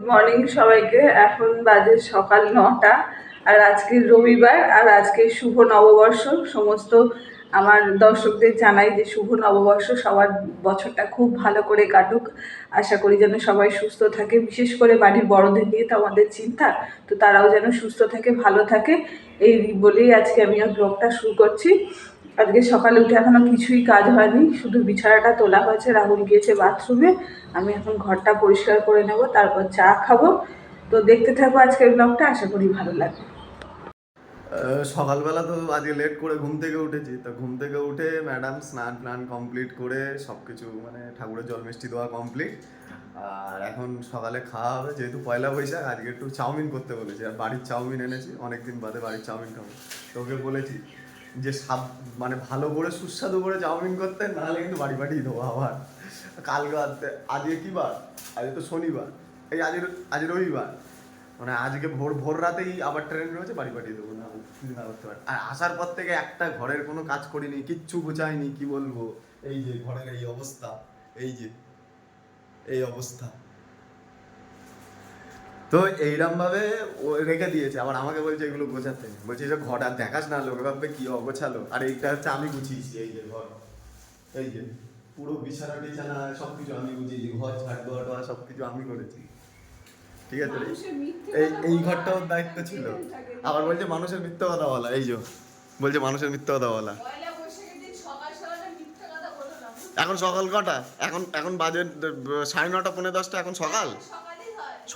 Morning সবাইকে। এখন বাজে সকাল 9টা। আর আজকে রবিবার, আর আজকে শুভ নববর্ষ। সমস্ত আমার দর্শকদের জানাই যে শুভ নববর্ষ, সবার বছরটা খুব ভালো করে কাটুক। আশা করি যেন সবাই সুস্থ থাকে, বিশেষ করে বাড়ির বড়দের নিয়ে তো আমাদের চিন্তা, তো তারাও যেন সুস্থ থাকে, ভালো থাকে, এই বলেই আজকে আমি ব্লগটা শুরু করছি। আজকে সকালে উঠে এখনো কিছুই কাজ হয়নি, শুধু বিছানাটা তোলা হয়েছে, রাহুল গিয়েছে বাথরুমে। আমি এখন ঘরটা পরিষ্কার করে নেব, তারপর চা খাবো। তো দেখতে থাকবো আজকের ব্লগটা, আশা করি ভালো লাগবে। সকালবেলা তো আজকে লেট করে ঘুম থেকে উঠেছি, তো ঘুম থেকে উঠে ম্যাডাম স্নান কমপ্লিট করে সব কিছু মানে ঠাকুরের জল মিষ্টি দেওয়া কমপ্লিট। আর এখন সকালে খাওয়া হবে, যেহেতু পয়লা বৈশাখ আজকে একটু চাউমিন করতে বলেছি, আর বাড়ির চাউমিন এনেছি, অনেকদিন বাদে বাড়ির চাউমিন খাবো। তোকে বলেছি যে মানে ভালো করে সুস্বাদু করে চাউমিন করতে, নাহলে কিন্তু বাড়ি বাড়িই দেবো আবার। কালকে আজকে কী বার? আজকে তো শনিবার, এই আজ রবিবার, মানে আজকে ভোর ভোর রাতেই আবার ট্রেন রয়েছে, বাড়ি পাঠিয়ে দেবো না না করতে পারি। আর আসার পর থেকে একটা ঘরের কোনো কাজ করিনি, কিচ্ছু গুছাইনি, কি বলবো। এই যে ঘরের এই অবস্থা, এই যে এই অবস্থা, তো এইরকম ভাবে ও রেখে দিয়েছে। আবার আমাকে বলছে এগুলো গোছাতে, বলছে যে ঘর আর দেখাস না, লোকে ভাববে কি অগোছালো। আর এইটা হচ্ছে আমি গুছিয়েছি, এই যে ঘর, এই যে পুরো বিছানা টিছানা সবকিছু আমি গুছিয়েছি, ঘর ঝাড় দেওয়া সবকিছু আমি করেছি, ঠিক আছে। এই ঘরটাও দায়িত্ব ছিল। আবার বলছে মানুষের মিথ্যে কথা বলা, এই যে বলছে মানুষের মিথ্যে কথা বলা। এখন সকাল কটা? এখন এখন বাজে 9:30 9:45, এখন সকাল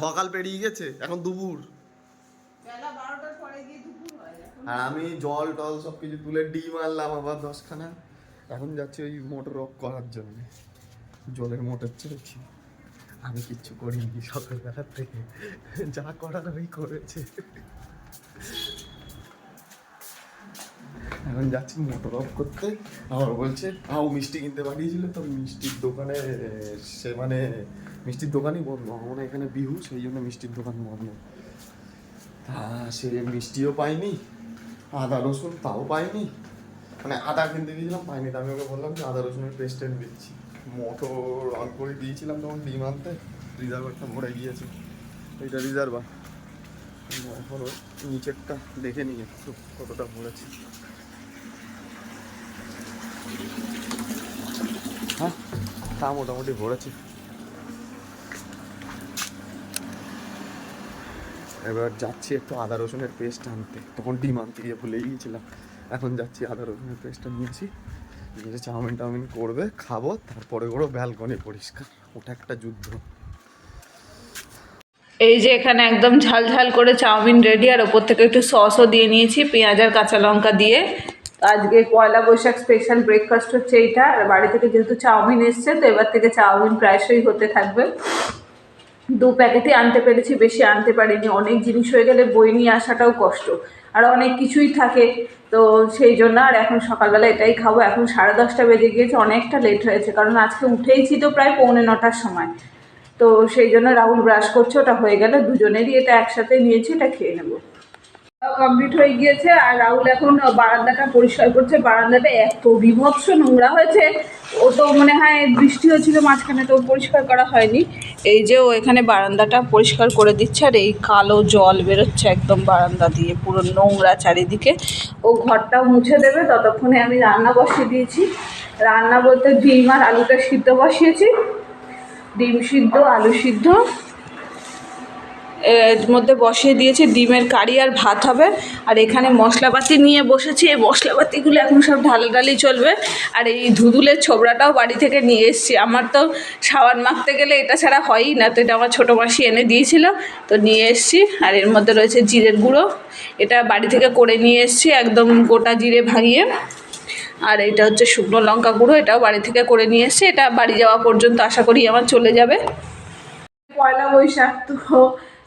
সকাল পেরিয়ে গেছে, এখন দুপুর। আর আমি জল টল সব কিছু তুলে ডিম আনলাম আবার 10খানা। এখন যাচ্ছি ওই মোটর অফ করার জন্য, জলের মোটর চলছে। আমি কিচ্ছু করিনি সকালবেলার থেকে, যা করার ওই করেছে। এখন যাচ্ছি মোটর অফ করতে। আবার বলছে মিষ্টি কিনতে পাঠিয়েছিল, তো মিষ্টির দোকানে সে মানে মিষ্টির দোকানই বন্ধ, মানে এখানে বিহু, সেই জন্য মিষ্টির দোকান বন্ধ। তা সে মিষ্টিও পাইনি, আদা রসুন তাও পাইনি, মানে আদা কিনতে গিয়েছিলাম পাইনি। আমি ওকে বললাম যে আদা রসুনের পেস্ট এনে দিচ্ছি। মোটর অন করে দিয়েছিলাম তখন ডিম আনতে, রিজার্ভারটা ভরে গিয়েছে। এইটা রিজার্ভার, এখন নিচেরটা দেখে নিয়ে একটু কতটা ভরেছে। হ্যাঁ, তা মোটামুটি ভরেছে। এবার যাচ্ছি একটু আদা রসুনের পেস্ট আনতে, তখন ডিম আনতে গিয়ে ভুলে গিয়েছিলাম। এখন যাচ্ছি আদা রসুনের পেস্টটা নিয়েছি, নিয়ে চাউমিন টাউমিন করবে, খাবো, তারপরে ওরও ব্যালকনি পরিষ্কার। ওটা একটা যুদ্ধ। এই যে এখানে একদম ঝাল ঝাল করে চাউমিন রেডি, আর ওপর থেকে একটু সসও দিয়ে নিয়েছি, পেঁয়াজ আর কাঁচা লঙ্কা দিয়ে। আজকে পয়লা বৈশাখ স্পেশাল ব্রেকফাস্ট হচ্ছে এইটা। আর বাড়ি থেকে যেহেতু চাউমিন এসছে, তো এবার থেকে চাউমিন প্রায়শই হতে থাকবে। 2 প্যাকেটই আনতে পেরেছি, বেশি আনতে পারিনি। অনেক জিনিস হয়ে গেলে বই নিয়ে আসাটাও কষ্ট, আর অনেক কিছুই থাকে, তো সেই জন্য। আর এখন সকালবেলা এটাই খাবো। এখন 10:30 বেজে গিয়েছে, অনেকটা লেট হয়েছে, কারণ আজকে উঠেইছি তো প্রায় 8:45-র সময়। তো সেই জন্য রাহুল ব্রাশ করছে, ওটা হয়ে গেলে দুজনেরই এটা একসাথে নিয়েছি, এটা খেয়ে নেবো। কমপ্লিট হয়ে গিয়েছে, আর রাহুল এখন বারান্দাটা পরিষ্কার করছে। বারান্দাটা এত বিভৎস নোংরা হয়েছে, ও তো মনে হয় বৃষ্টি হয়েছিল মাঝখানে, তো পরিষ্কার করা হয়নি। এই যে ও এখানে বারান্দাটা পরিষ্কার করে দিচ্ছে, আর এই কালো জল বেরোচ্ছে একদম বারান্দা দিয়ে, পুরো নোংরা চারিদিকে। ও ঘরটাও মুছে দেবে, ততক্ষণে আমি রান্না বসিয়ে দিয়েছি। রান্না বলতে ডিম আর আলুটা সিদ্ধ বসিয়েছি, ডিম সিদ্ধ আলু সিদ্ধ এর মধ্যে বসিয়ে দিয়েছি। ডিমের কারি আর ভাত হবে। আর এখানে মশলাপাতি নিয়ে বসেছি, এই মশলাপাতিগুলো এখন সব ঢালাঢালি চলবে। আর এই ধুদুলের ছোবড়াটাও বাড়ি থেকে নিয়ে এসেছি। আমার তো সাবান মাখতে গেলে এটা ছাড়া হয়ই না, তো এটা আমার ছোটো মাসি এনে দিয়েছিল, তো নিয়ে এসেছি। আর এর মধ্যে রয়েছে জিরের গুঁড়ো, এটা বাড়ি থেকে করে নিয়ে এসেছি, একদম গোটা জিরে ভাঙিয়ে। আর এটা হচ্ছে শুকনো লঙ্কা গুঁড়ো, এটাও বাড়ি থেকে করে নিয়ে এসেছি। এটা বাড়ি যাওয়া পর্যন্ত আশা করি আমার চলে যাবে। পয়লা বৈশাখ তো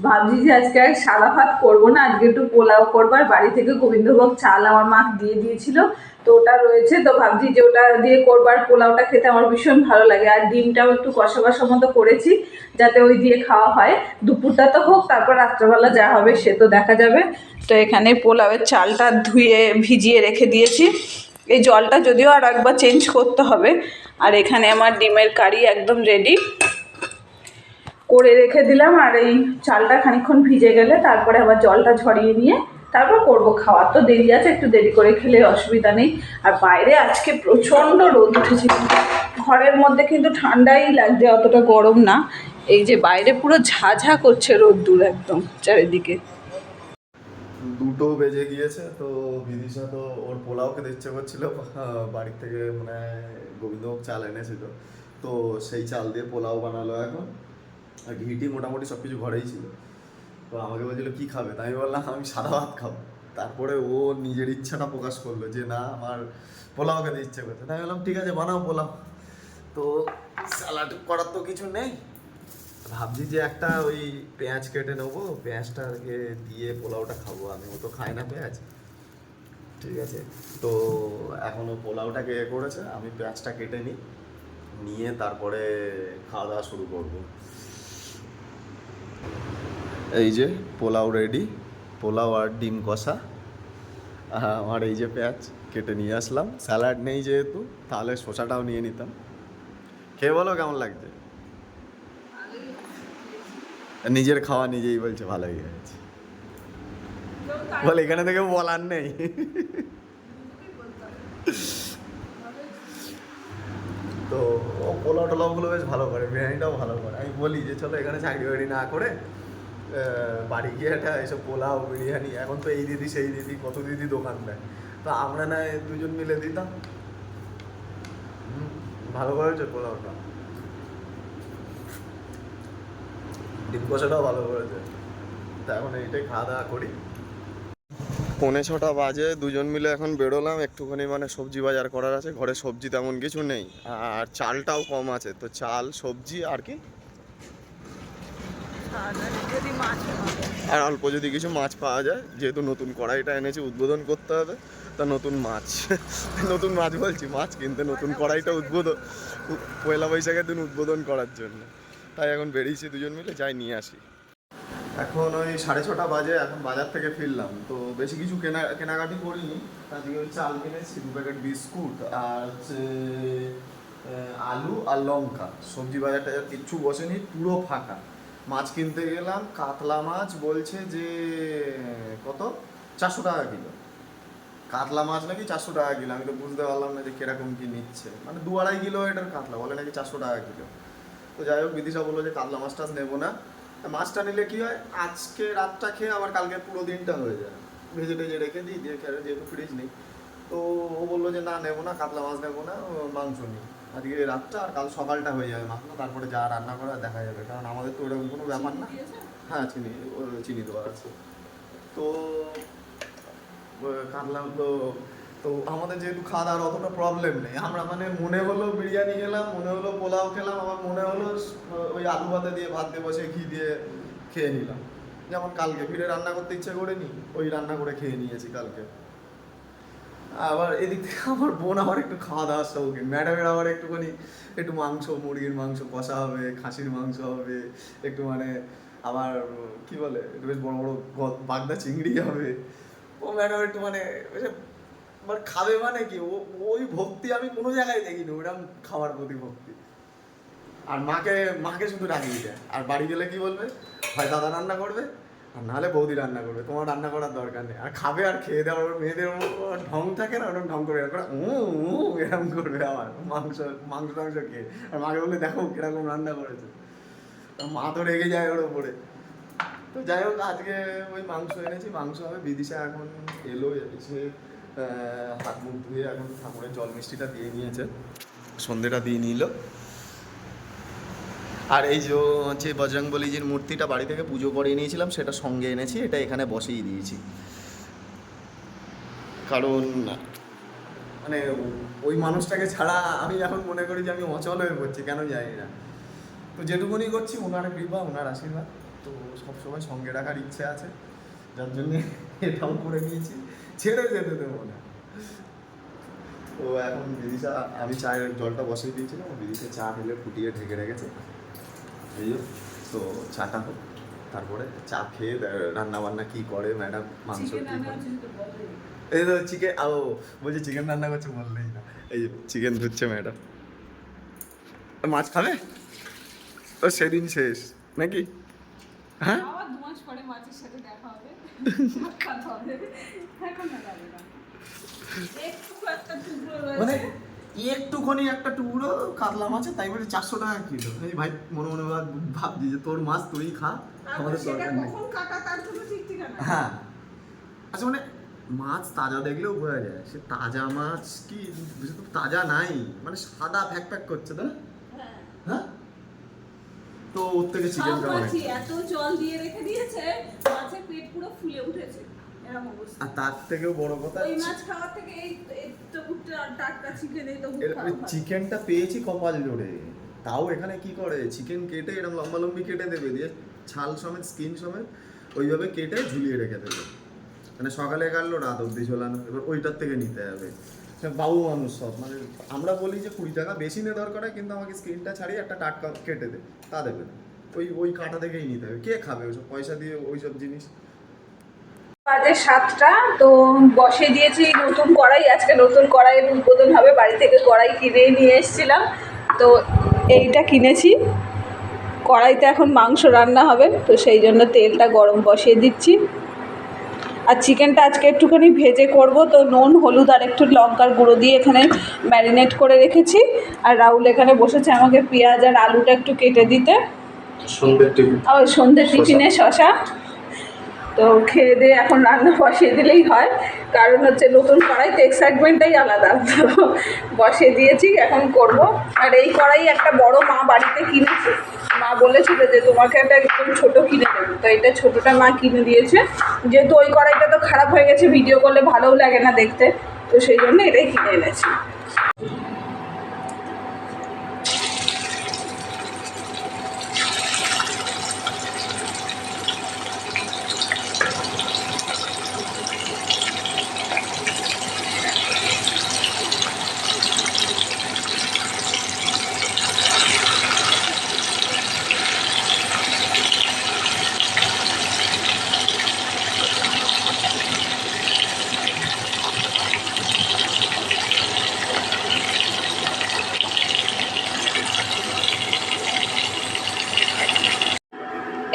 ভাবছি যে আজকে আর সাদা ভাত করবো না, আজকে একটু পোলাও করবো। আর বাড়ি থেকে গোবিন্দভোগ চাল আমার মা দিয়ে দিয়েছিল, তো ওটা রয়েছে, তো ভাবছি যে ওটা দিয়ে করবো। আর পোলাওটা খেতে আমার ভীষণ ভালো লাগে। আর ডিমটাও একটু কষা কষা মতো করেছি, যাতে ওই দিয়ে খাওয়া হয়। দুপুরটা তো হোক, তারপর রাত্রেবেলা যা হবে সে তো দেখা যাবে। তো এখানে পোলাওয়ের চালটা ধুয়ে ভিজিয়ে রেখে দিয়েছি, এই জলটা যদিও আর একবার চেঞ্জ করতে হবে। আর এখানে আমার ডিমের কারি একদম রেডি। করে রেখে দিলাম। আর এই চালটা খানিকক্ষণ ভিজে গেলে তারপরে আবার জলটা ঝরিয়ে নিয়ে তারপর করবো খাওয়া। তো দেরি আছে, একটু দেরি করে খেলে অসুবিধা নেই। আর বাইরে আজকে প্রচণ্ড রোদ উঠেছে, ঘরের মধ্যে কিন্তু ঠান্ডাই লাগছে, অতটা গরম না। এই যে বাইরে পুরো ঝাঝা করছে রোদ্দুর একদম চারিদিকে। 2টো বেজে গিয়েছে, তো বিদিশা তো ওর পোলাও খেতে ইচ্ছে করছিল, বাড়ির থেকে মানে গোবিন্দভোগ চাল এনেছিল, তো সেই চাল দিয়ে পোলাও বানালো এখন। আর ঘিটি মোটামুটি সব কিছু ঘরেই ছিল। তো আমাকে বলছিল কী খাবে, তাই আমি বললাম আমি সাদা ভাত খাবো। তারপরে ও নিজের ইচ্ছাটা প্রকাশ করলো যে না আমার পোলাও খেতে ইচ্ছে করছে, তাই বললাম ঠিক আছে বানাও পোলাও। তো স্যালাড করার তো কিছু নেই, ভাবছি যে একটা ওই পেঁয়াজ কেটে নেবো, পেঁয়াজটাকে দিয়ে পোলাওটা খাবো। আমি ও তো খাই না পেঁয়াজ, ঠিক আছে। তো এখনও পোলাওটাকে এ করেছে, আমি পেঁয়াজটা কেটে নিই, নিয়ে তারপরে খাওয়া দাওয়া শুরু করব। এই যে পোলাও রেডি, পোলাও আর ডিম কষা। আর এই যে পেঁয়াজ কেটে নিয়ে আসলাম, স্যালাড নেই যেহেতু, তাহলে শসাটাও নিয়ে নিতাম। খেয়ে বলো কেমন লাগছে? নিজের খাওয়া নিজেই বলছে ভালোই হয়েছে, বলে এখানে থেকে বলার নেই। তো ও পোলাও টোলাওগুলো বেশ ভালো করে, বিরিয়ানিটাও ভালো করে। আমি বলি যে চলো এখানে চাকরি বাকরি না করে বাড়ি গিয়ে একটা এসব পোলাও বিরিয়ানি, এখন তো এই দিদি সেই দিদি কত দিদি দোকান দেয়, তো আমরা না দুজন মিলে দিতাম। ভালো করেছে পোলাওটা, ডিম কষাটাও ভালো করেছে। তা এখন এইটাই খাওয়া দাওয়া করি। 5:45 বাজে, দুজন মিলে এখন বেরোলাম একটুখানি, মানে সবজি বাজার করার আছে, ঘরে সবজি তেমন কিছু নেই, আর চালটাও কম আছে, তো চাল সবজি আর কি, আর অল্প যদি কিছু মাছ পাওয়া যায়, যেহেতু নতুন কড়াইটা এনেছি উদ্বোধন করতে হবে, তা নতুন মাছ নতুন মাছ বলছি, মাছ কিনতে নতুন কড়াইটা উদ্বোধন, পয়লা বৈশাখের দিন উদ্বোধন করার জন্য, তাই এখন বেরিয়েছি দুজন মিলে, যাই নিয়ে আসি। এখন ওই 6:30 বাজে, এখন বাজার থেকে ফিরলাম, তো বেশি কিছু কেনাকাটি করিনি। আজকে ওই চাল কিনেছি, 2 প্যাকেট বিস্কুট, আর হচ্ছে আলু আর লঙ্কা। সবজি বাজারটা কিচ্ছু বসেনি, পুরো ফাঁকা। মাছ কিনতে গেলাম, কাতলা মাছ বলছে যে কত, 400 টাকা কিলো। কাতলা মাছ নাকি 400 টাকা কিলো, আমি তো বুঝতে পারলাম না যে কিরকম কি নিচ্ছে, মানে 2-2.5 কিলো এটার কাতলা, বলে নাকি 400 টাকা কিলো। তো যাই হোক, বিদিশা বললো যে কাতলা মাছটা নেবো না, মাছটা নিলে কি হয় আজকে রাতটা খেয়ে আবার কালকে পুরো দিনটা হয়ে যায়, ভেজে টেজে রেখে দিই, দিয়ে খেয়ে, যেহেতু ফ্রিজ নেই। তো ও বললো যে না নেবো না, কাতলা মাছ নেবো না, মাংস নিই আজকে রাতটা, আর কাল সকালটা হয়ে যাবে মাত্র, তারপরে যা রান্না করা দেখা যাবে, কারণ আমাদের তো এরকম কোনো ব্যাপার না। হ্যাঁ চিনি, চিনি দেওয়া আছে। তো কাতলা তো, তো আমাদের যেহেতু খাওয়া দাওয়ার অতটা প্রবলেম নেই, আমরা মানে মনে হলো বিরিয়ানি খেলাম, মনে হলো পোলাও খেলাম, আবার মনে হলো ওই আলু ভাতে দিয়ে ভাত দিয়ে বসে ঘি দিয়ে খেয়ে নিলাম। যেমন কালকে ফিরে রান্না করতে ইচ্ছে করেনি, ওই রান্না করে খেয়ে নিয়েছি কালকে। আবার এদিক থেকে আমার বোন আবার একটু খাওয়া দাওয়ার শৌখিন, ম্যাডামের আবার একটুখানি একটু মাংস, মুরগির মাংস কষা হবে, খাসির মাংস হবে, একটু মানে আবার কি বলে একটু বেশ বড় বড় বাগদা চিংড়ি হবে। ও ম্যাডাম একটু মানে মানে খাবে, মানে কি ওই ভক্তি আমি কোনো জায়গায় দেখিনি, ওইরকম খাওয়ার প্রতি ভক্তি। আর মাকে মাকে শুধু রাগিয়ে দেয়, আর বাড়ি গেলে কি বলবে, হয় দাদা রান্না করবে আর নাহলে বৌদি রান্না করবে, তোমার রান্না করার দরকার নেই। আর খাবে আর খেয়ে দেওয়ার, মেয়েদের ঢং থাকে না, ওরকম ঢং করে এরকম করবে আবার মাংস মাংস টাংস খেয়ে। আর মাকে বলে দেখো কিরকম রান্না করেছে, মা তো রেগে যায় ওর ওপরে। তো যাই হোক, আজকে ওই মাংস এনেছি, মাংস হবে। বিদিশা এখন এলো, এসে হাত মুখ ধুয়ে এখন ঠাকুরের জল মিষ্টিটা দিয়ে নিয়েছে, সন্ধেটা দিয়ে নিল। আর এই যে বজরংবলীজির মূর্তিটা বাড়ি থেকে পুজো করে নিয়েছিলাম, সেটা সঙ্গে এনেছি, এটা এখানে বসিয়ে দিয়েছি, কারণ মানে ওই মানুষটাকে ছাড়া আমি এখন মনে করি যে আমি অচল হয়ে পড়ছি, কেন জানি না। তো যেটুকুনি করছি ওনার কৃপা, ওনার আশীর্বাদ, তো সবসময় সঙ্গে রাখার ইচ্ছে আছে, যার জন্যে এটাও করে নিয়েছি, ছেড়ে যেতে দেবো না। তো এখন বিদিশা, আমি চায়ের জলটা বসিয়ে দিয়েছিলাম, বিদিশা চা ঢেলে ফুটিয়ে ঢেকে রেখেছে, এই তো চাটা হোক, তারপরে চা খেয়ে রান্না বান্না কী করে ম্যাডাম, মাংস কী করে। এই তো চিকেন, বলছি চিকেন রান্না করছে বললেই না, এই চিকেন ধুচ্ছে ম্যাডাম। মাছ খাবে? ও সেদিন শেষ, নাকি? হ্যাঁ, আবার 2 মাস পরে মাছের সাথে দেখা হবে, খাওয়া হবে, এখন না যাবে না। একটু একটা টুকরো মানে রয়েছে, একটুখানি একটা টুকরো কাতলা মাছে, তাই বলে 400 টাকা কিলো। এই ভাই মনে মনে ভাবছি যে তোর মাছ তুই খা, আমাদের সেটা দরকার নেই। কখন কাটা তার কোনো ঠিক ঠিকানা নেই। হ্যাঁ, আচ্ছা মানে মাছ তাজা দেখলেও বোঝা যায় সে তাজা মাছ কি তাজা নাই, মানে সাদা ফ্যাক ফ্যাক করছে তাই না? হ্যাঁ, হ্যাঁ, তো ওর থেকে চিকেন সব কেমন? মাছই এত জল দিয়ে রেখে দিয়েছে, মাছের পেট পুরো ফুলে উঠেছে, এরকম অবস্থা। আর তার থেকেও বড় কথা, ওই মাছ খাওয়ার থেকে এই টুকুরটা টাটকা চিকেন এই তো চিকেনটা পেয়েছি কপাল জোরে। তাও এখানে কি করে, চিকেন কেটে এরকম লম্বা লম্বি কেটে দেবে, দিয়ে ছাল সমেত স্কিন সমেত ওইভাবে কেটে ঝুলিয়ে রেখে দেবে। মানে সকালে কাটলো রাত অব্দি ঝোলানো, এবার ওইটার থেকে নিতে হবে। বাবু মানুষ সব, মানে আমরা বলি যে 20 টাকা বেশি নে দরকার হয়, কিন্তু আমাকে স্কিনটা ছাড়িয়ে একটা টাটকা কেটে দে, তা দেবে না। ওই কাঁটা থেকেই নিতে হবে। কে খাবে ওইসব পয়সা দিয়ে ওইসব জিনিস? বাজে 7টা, তো বসে দিয়েছি নতুন কড়াই। আজকে নতুন কড়াইয়ের উদ্বোধন হবে, বাড়ি থেকে কড়াই কিনে নিয়ে এসেছিলাম, তো এইটা কিনেছি। কড়াইতে এখন মাংস রান্না হবে, তো সেই জন্য তেলটা গরম বসিয়ে দিচ্ছি। আর চিকেনটা আজকে একটুখানি ভেজে করব, তো নুন হলুদ আর একটু লঙ্কার গুঁড়ো দিয়ে এখানে ম্যারিনেট করে রেখেছি। আর রাহুল এখানে বসেছে আমাকে পেঁয়াজ আর আলুটা একটু কেটে দিতে, সন্ধ্যের টিফিনে শশা। তো খেয়ে দিয়ে এখন রান্না বসিয়ে দিলেই হয়, কারণ হচ্ছে নতুন কড়াইতে এক্সাইটমেন্টটাই আলাদা। তো বসিয়ে দিয়েছি, এখন করব। আর এই কড়াই একটা বড় মা বাড়িতে কিনেছে, মা বলেছিল যে তোমাকে একটা একদম ছোটো কিনে দেবো, তো এটা ছোটোটা মা কিনে দিয়েছে। যেহেতু ওই কড়াইটা তো খারাপ হয়ে গেছে, ভিডিও করলে ভালোও লাগে না দেখতে, তো সেই জন্য এটাই কিনে এনেছি।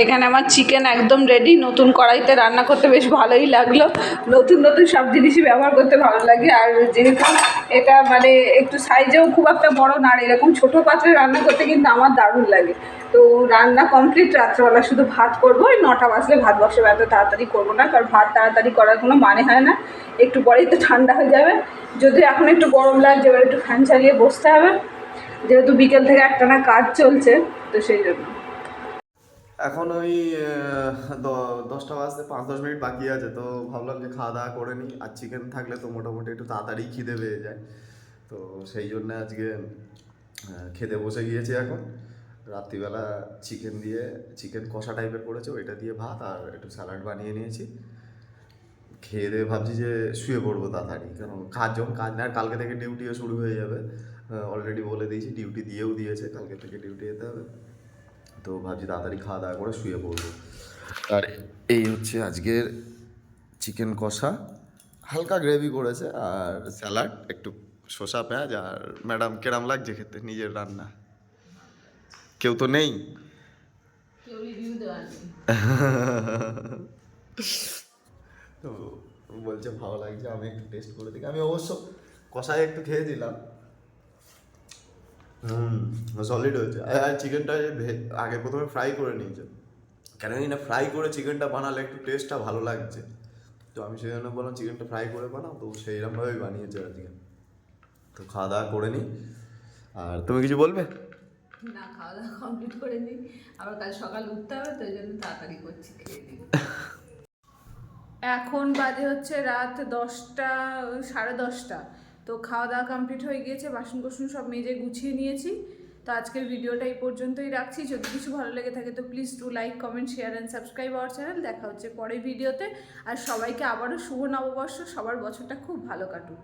এখানে আমার চিকেন একদম রেডি। নতুন কড়াইতে রান্না করতে বেশ ভালোই লাগলো, নতুন নতুন সব জিনিসই ব্যবহার করতে ভালো লাগে। আর যেহেতু এটা মানে একটু সাইজেও খুব একটা বড় না, আর এরকম ছোটো পাত্রে রান্না করতে কিন্তু আমার দারুণ লাগে। তো রান্না কমপ্লিট, রাত্রেবেলা শুধু ভাত করবো, ওই 9টা বাজলে ভাত বসাবো, এত তাড়াতাড়ি করবো না, কারণ ভাত তাড়াতাড়ি করার কোনো মানে হয় না, একটু পরেই তো ঠান্ডা হয়ে যাবে। যদিও এখন একটু গরম লাগছে, এবার একটু ফ্যান চালিয়ে বসতে হবে, যেহেতু বিকেল থেকে একটানা কাজ চলছে, তো সেই জন্য। এখন ওই 10টা বাজতে 5-10 মিনিট বাকি আছে, তো ভাবলাম যে খাওয়া দাওয়া করে নিই। আর চিকেন থাকলে তো মোটামুটি একটু তাড়াতাড়ি খিদে পেয়ে যায়, তো সেই জন্য আজকে খেতে বসে গিয়েছি। এখন রাত্রিবেলা চিকেন দিয়ে, চিকেন কষা টাইপের করেছে, ওইটা দিয়ে ভাত আর একটু স্যালাড বানিয়ে নিয়েছি। খেয়ে দিয়ে ভাবছি যে শুয়ে পড়বো তাড়াতাড়ি, কারণ কাজ না, আর কালকে থেকে ডিউটিও শুরু হয়ে যাবে। অলরেডি বলে দিয়েছি, ডিউটি দিয়েও দিয়েছে, কালকে থেকে ডিউটি যেতে হবে। তো ভাবছি তাড়াতাড়ি খাওয়া দাওয়া করে শুয়ে পড়বো। আর এই হচ্ছে আজকের চিকেন কষা, হালকা গ্রেভি করেছে, আর স্যালাড, একটু শসা পেঁয়াজ। আর ম্যাডাম কেরাম লাগছে খেতে নিজের রান্না? কেউ তো নেই। তো বলছে ভালো লাগছে, আমি একটু টেস্ট করে দেখি। আমি অবশ্য কষায় একটু খেয়ে দিলাম, সলিড হয়েছে। আর চিকেনটা আগে প্রথমে ফ্রাই করে নিয়েছে, কেন না ফ্রাই করে চিকেনটা বানালে একটু টেস্টটা ভালো লাগছে। তো আমি সেই জন্য বললাম চিকেনটা ফ্রাই করে বানাও, তো সেইরকমভাবেই বানিয়েছে আজকে। তো খাওয়া দাওয়া করে নিই। আর তুমি কিছু বলবে? না, খাওয়া দাওয়া কমপ্লিট করে নিই, আবার কাল সকাল উঠতে হবে, তো এই জন্য তাড়াতাড়ি করছি, খেয়ে নিই। এখন বাজে হচ্ছে রাত 10টা, 10:30। তো খাওয়া দাওয়া কমপ্লিট হয়ে গিয়েছে, বাসন কোসন সব মেজে গুছিয়ে নিয়েছি। তো আজকের ভিডিওটা এই পর্যন্তই রাখছি। যদি কিছু ভালো লেগে থাকে তো please do like, comment, share and subscribe our channel. দেখা হচ্ছে পরের ভিডিওতে। আর সবাইকে আবারও শুভ নববর্ষ, সবার বছরটা খুব ভালো কাটুক।